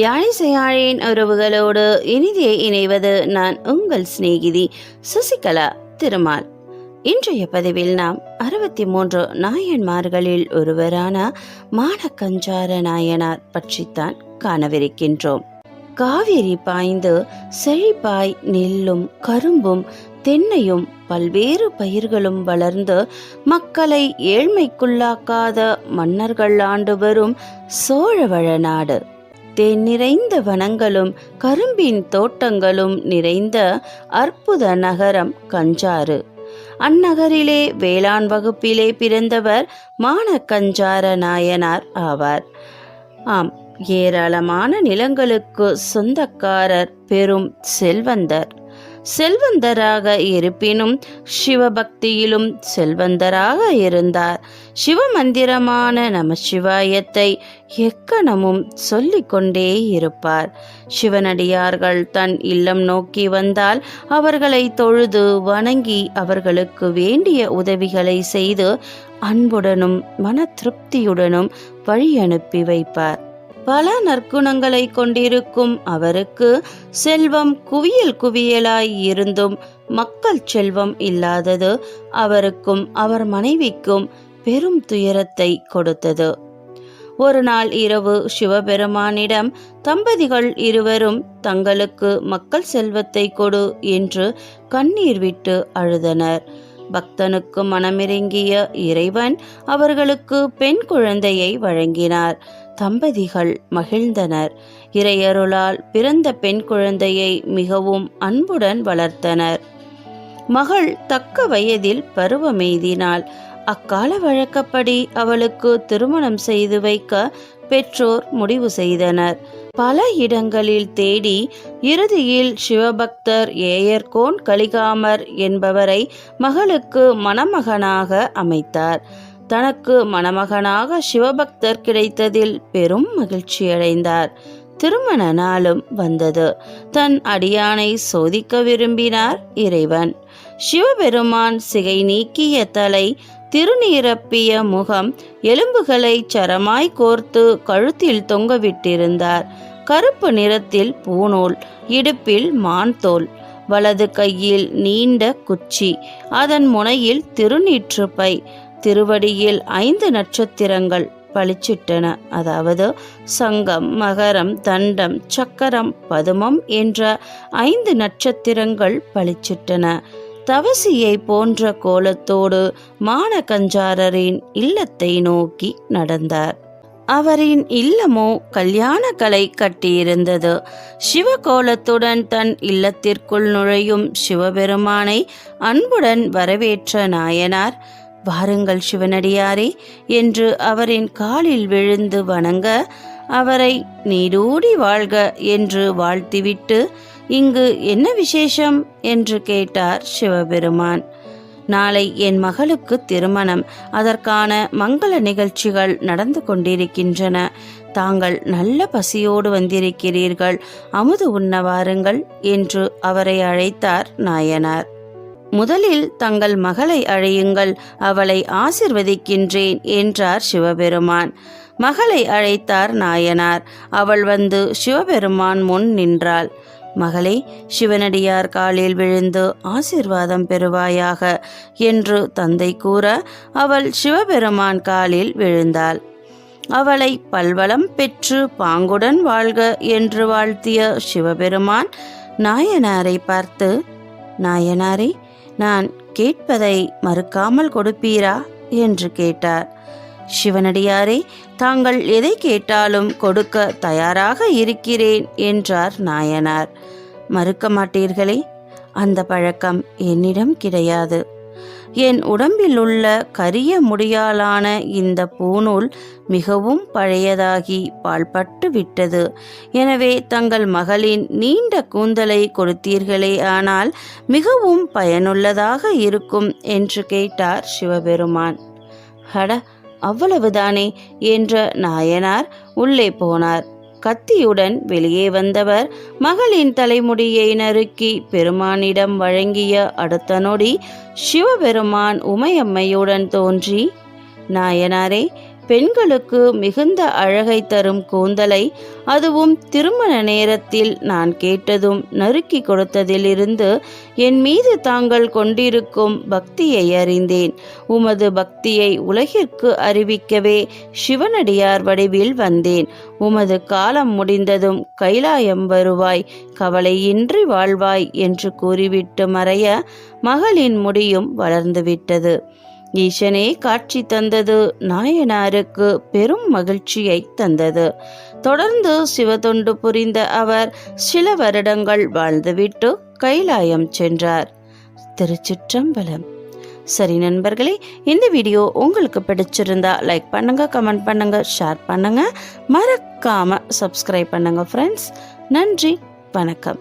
யாழிசையாழின் உறவுகளோடு இனிதே இணைவது நான் உங்கள் சிநேகிதி சசிகலா திருமால். இன்றைய பதிவில் நாம் 63 நாயன்மார்களில் ஒருவரான மானக்கஞ்சார நாயனார் பற்றித்தான் காணவிருக்கின்றோம். காவிரி பாய்ந்து செழிப்பாய் நெல்லும் கரும்பும் தென்னையும் பல்வேறு பயிர்களும் வளர்ந்து மக்களை ஏழ்மைக்குள்ளாக்காத மன்னர்கள் ஆண்டு வரும் சோழவள நாடு. தேன் நிறைந்த வனங்களும் கரும்பின் தோட்டங்களும் நிறைந்த அற்புத நகரம் கஞ்சாறு. அந்நகரிலே வேளாண் வகுப்பிலே பிறந்தவர் மானக்கஞ்சார நாயனார் ஆவார். ஆம், ஏராளமான நிலங்களுக்கு சொந்தக்காரர், பெரும் செல்வந்தர். செல்வந்தராக இருப்பினும் சிவபக்தியிலும் செல்வந்தராக இருந்தார். சிவமந்திரமான நமசிவாயத்தை எக்கணமும் சொல்லிக்கொண்டே இருப்பார். சிவனடியார்கள் தன் இல்லம் நோக்கி வந்தால் அவர்களை தொழுது வணங்கி அவர்களுக்கு வேண்டிய உதவிகளை செய்து அன்புடனும் மன திருப்தியுடனும் வழி அனுப்பி வைப்பார். பல நற்குணங்களை கொண்டிருக்கும் அவருக்கு செல்வம் குவியல் குவியலாய் இருந்தும் மக்கள் செல்வம் இல்லாதது அவருக்கும் அவர் மனைவிக்கும் பெரும் துயரத்தை கொடுத்தது. ஒரு நாள் இரவு சிவபெருமானிடம் தம்பதிகள் இருவரும் தங்களுக்கு மக்கள் செல்வத்தை கொடு என்று கண்ணீர் விட்டு அழுதனர். பக்தனுக்கு மனமிறங்கிய இறைவன் அவர்களுக்கு பெண் குழந்தையை வழங்கினார். தம்பதிகள் மகிழ்ந்தனர். இறையருளால் பிறந்த பெண் குழந்தையை மிகவும் அன்புடன் வளர்த்தனர். மகள் தக்க வயதில் பருவமெய்தினாள். அக்கால வழக்கப்படி அவளுக்கு திருமணம் செய்து வைக்க பெற்றோர் முடிவு செய்தனர். பல இடங்களில் தேடி இறுதியில் சிவபக்தர் ஏயர்கோன் கலிகாமர் என்பவரை மகளுக்கு மணமகனாக அமைத்தார். தனக்கு மணமகனாக சிவபக்தர் கிடைத்ததில் பெரும் மகிழ்ச்சியடைந்தார். திருமண நாளும் வந்தது. தன் அடியானை சோதிக்க விரும்பினார் இறைவன். சிவபெருமான் சிகை நீக்கிய தலை, திருநீரப்பிய முகம், எலும்புகளை சரமாய் கோர்த்து கழுத்தில் தொங்கவிட்டிருந்தார். கருப்பு நிறத்தில் பூணூல், இடுப்பில் மான் தோல், வலது கையில் நீண்ட குச்சி, அதன் முனையில் திருநீற்றுப்பை, திருவடியில் 5 நட்சத்திரங்கள் பளிச்சிட்டன. அதாவது சங்கம், மகரம், தண்டம், சக்கரம், பதுமம் என்ற 5 நட்சத்திரங்கள் பளிச்சிட்டன. தவசியை போன்ற கோலத்தோடு மானக்கஞ்சாரரின் இல்லத்தை நோக்கி நடந்தார். அவரின் இல்லமோ கல்யாண கலை கட்டியிருந்தது. சிவகோலத்துடன் தன் இல்லத்திற்குள் நுழையும் சிவபெருமானை அன்புடன் வரவேற்ற நாயனார், வாருங்கள் சிவனடியாரே என்று அவரின் காலில் விழுந்து வணங்க, அவரை நீடூடி வாழ்க என்று வாழ்த்திவிட்டு, இங்கு என்ன விசேஷம் என்று கேட்டார் சிவபெருமான். நாளை என் மகளுக்கு திருமணம். அதற்கான மங்கள நிகழ்ச்சிகள் நடந்து கொண்டிருக்கின்றன. தாங்கள் நல்ல பசியோடு வந்திருக்கிறீர்கள், அமுது உண்ண வாருங்கள் என்று அவரை அழைத்தார் நாயனார். முதலில் தங்கள் மகளை அழையுங்கள், அவளை ஆசிர்வதிக்கின்றேன் என்றார் சிவபெருமான். மகளை அழைத்தார் நாயனார். அவள் வந்து சிவபெருமான் முன் நின்றாள். மகளே, சிவனடியார் காலில் விழுந்து ஆசிர்வாதம் பெறுவாயாக என்று தந்தை கூற அவள் சிவபெருமான் காலில் விழுந்தாள். அவளை பல்வளம் பெற்று பாங்குடன் வாழ்க என்று வாழ்த்திய சிவபெருமான் நாயனாரை பார்த்து, நாயனாரே, நான் கேட்பதை மறுக்காமல் கொடுப்பீரா என்று கேட்டார். சிவனடியாரே, தாங்கள் எதை கேட்டாலும் கொடுக்க தயாராக இருக்கிறேன் என்றார் நாயனார். மறுக்க மாட்டீர்களே? அந்த பழக்கம் என்னிடம் கிடையாது. என் உடம்பில் உள்ள கரிய முடியாலான இந்த பூநூல் மிகவும் பழையதாகி பாழ்பட்டு விட்டது. எனவே தங்கள் மகளின் நீண்ட கூந்தலை கொடுத்தீர்களே ஆனால் மிகவும் பயனுள்ளதாக இருக்கும் என்று கேட்டார் சிவபெருமான். ஹட, அவ்வளவுதானே என்ற நாயனார் உள்ளே போனார். கத்தியுடன் வெளியே வந்தவர் மகளின் தலைமுடியை நறுக்கி பெருமானிடம் வழங்கிய அடுத்த நொடி சிவபெருமான் உமையம்மையுடன் தோன்றி, நாயனாரே, பெண்களுக்கு மிகுந்த அழகை தரும் கூந்தலை, அதுவும் திருமண நேரத்தில் நான் கேட்டதும் நறுக்கி கொடுத்ததிலிருந்து என் மீது தாங்கள் கொண்டிருக்கும் பக்தியை அறிந்தேன். உமது பக்தியை உலகிற்கு அறிவிக்கவே சிவனடியார் வடிவில் வந்தேன். உமது காலம் முடிந்ததும் கைலாயம் வருவாய், கவலையின்றி வாழ்வாய் என்று கூறிவிட்டு மறைய மகளின் முடியும் வளர்ந்துவிட்டது. ஈசனே காட்சி தந்தது நாயனாருக்கு பெரும் மகிழ்ச்சியை தந்தது. தொடர்ந்து சிவதொண்டு புரிந்த அவர் சில வருடங்கள் வாழ்ந்துவிட்டு கைலாயம் சென்றார். திருச்சிற்றம்பலம். சரி நண்பர்களே, இந்த வீடியோ உங்களுக்கு பிடிச்சிருந்தா லைக் பண்ணுங்க, கமெண்ட் பண்ணுங்க, ஷேர் பண்ணுங்க, மறக்காம சப்ஸ்கிரைப் பண்ணுங்க ஃப்ரெண்ட்ஸ். நன்றி, வணக்கம்.